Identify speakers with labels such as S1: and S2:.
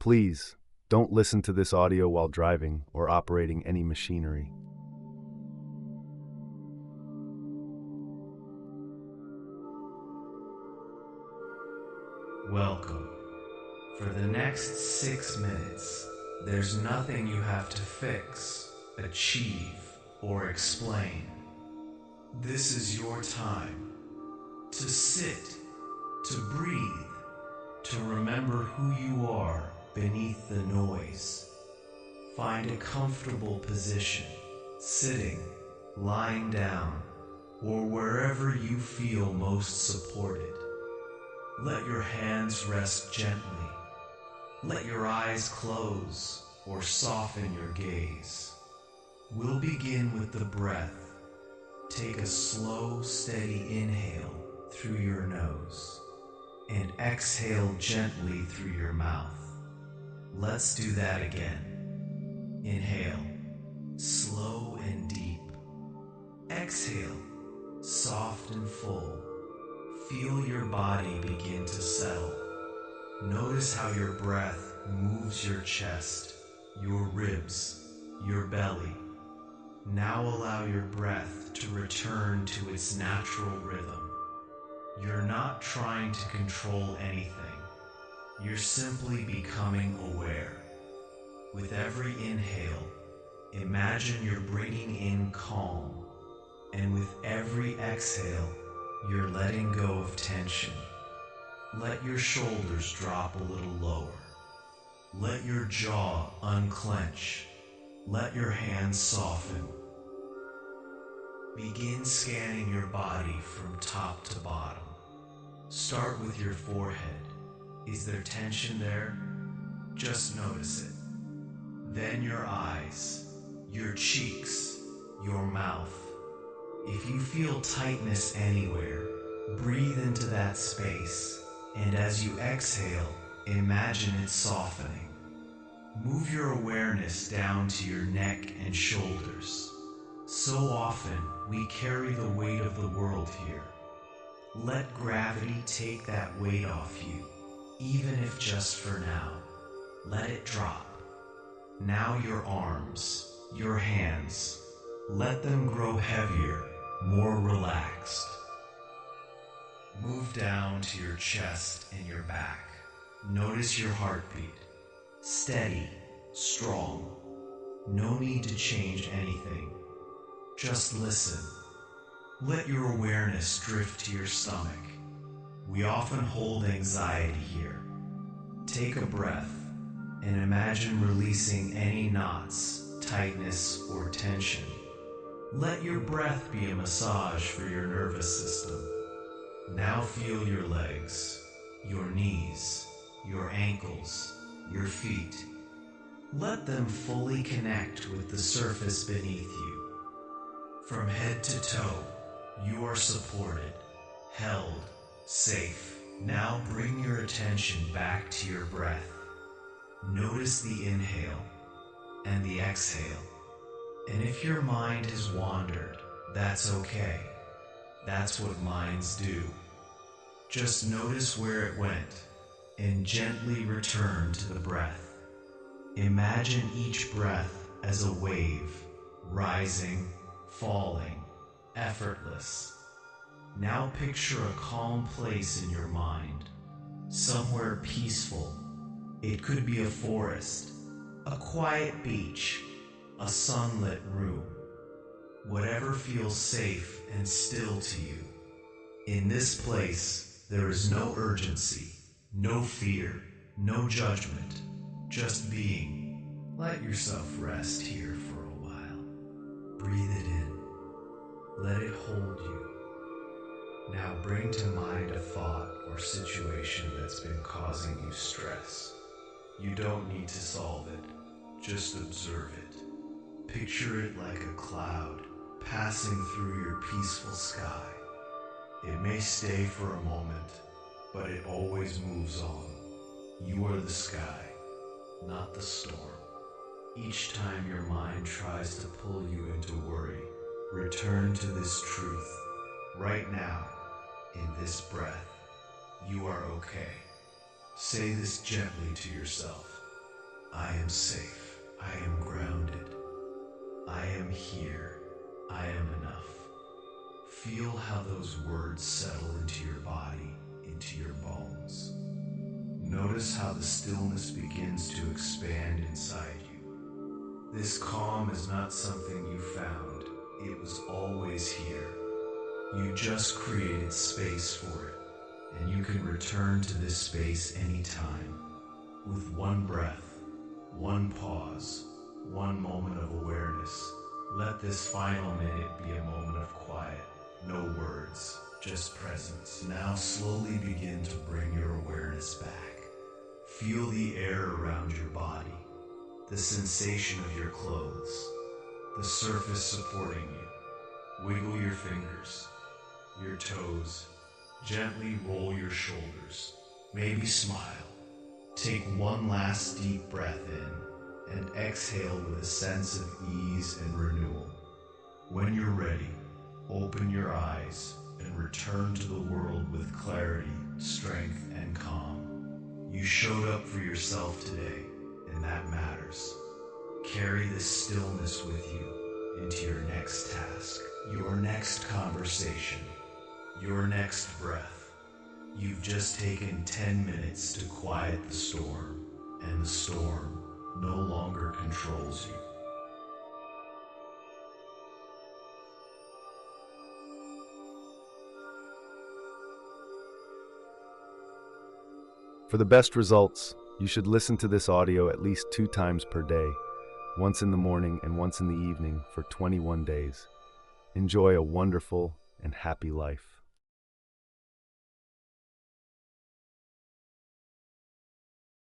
S1: Please, don't listen to this audio while driving or operating any machinery.
S2: Welcome. For the next 6 minutes, there's nothing you have to fix, achieve, or explain. This is your time to sit, to breathe, to remember who you are beneath the noise. Find a comfortable position, sitting, lying down, or wherever you feel most supported. Let your hands rest gently. Let your eyes close or soften your gaze. We'll begin with the breath. Take a slow, steady inhale through your nose and exhale gently through your mouth. Let's do that again. Inhale, slow and deep. Exhale, soft and full. Feel your body begin to settle. Notice how your breath moves your chest, your ribs, your belly. Now allow your breath to return to its natural rhythm. You're not trying to control anything. You're simply becoming aware. With every inhale, imagine you're bringing in calm. And with every exhale, you're letting go of tension. Let your shoulders drop a little lower. Let your jaw unclench. Let your hands soften. Begin scanning your body from top to bottom. Start with your forehead. Is there tension there? Just notice it. Then your eyes, your cheeks, your mouth. If you feel tightness anywhere, breathe into that space, and as you exhale, imagine it softening. Move your awareness down to your neck and shoulders. So often, we carry the weight of the world here. Let gravity take that weight off you, even if just for now. Let it drop. Now your arms, your hands, let them grow heavier, more relaxed. Move down to your chest and your back. Notice your heartbeat. Steady, strong. No need to change anything. Just listen. Let your awareness drift to your stomach. We often hold anxiety here. Take a breath and imagine releasing any knots, tightness, or tension. Let your breath be a massage for your nervous system. Now feel your legs, your knees, your ankles, your feet. Let them fully connect with the surface beneath you. From head to toe, you are supported, held, safe. Now bring your attention back to your breath. Notice the inhale and the exhale. And if your mind has wandered, that's okay. That's what minds do. Just notice where it went and gently return to the breath. Imagine each breath as a wave, rising, falling, effortless. Now picture a calm place in your mind, somewhere peaceful. It could be a forest, a quiet beach, a sunlit room. Whatever feels safe and still to you. In this place, there is no urgency, no fear, no judgment, just being. Let yourself rest here for a while. Breathe it in. Let it hold you. Now bring to mind a thought or situation that's been causing you stress. You don't need to solve it, just observe it. Picture it like a cloud passing through your peaceful sky. It may stay for a moment, but it always moves on. You are the sky, not the storm. Each time your mind tries to pull you into worry, return to this truth. Right now, in this breath, you are okay. Say this gently to yourself. I am safe. I am grounded. I am here. I am enough. Feel how those words settle into your body, into your bones. Notice how the stillness begins to expand inside you. This calm is not something you found. It was always here. You just created space for it, and you can return to this space anytime. With one breath, one pause, one moment of awareness. Let this final minute be a moment of quiet. No words, just presence. Now slowly begin to bring your awareness back. Feel the air around your body, the sensation of your clothes, the surface supporting you. Wiggle your fingers, your toes. Gently roll your shoulders. Maybe smile. Take one last deep breath in and exhale with a sense of ease and renewal. When you're ready, open your eyes and return to the world with clarity, strength, and calm. You showed up for yourself today, and that matters. Carry this stillness with you into your next task, your next conversation, your next breath. You've just taken 10 minutes to quiet the storm, and the storm no longer controls you.
S1: For the best results, you should listen to this audio at least 2 times per day, once in the morning and once in the evening for 21 days. Enjoy a wonderful and happy life.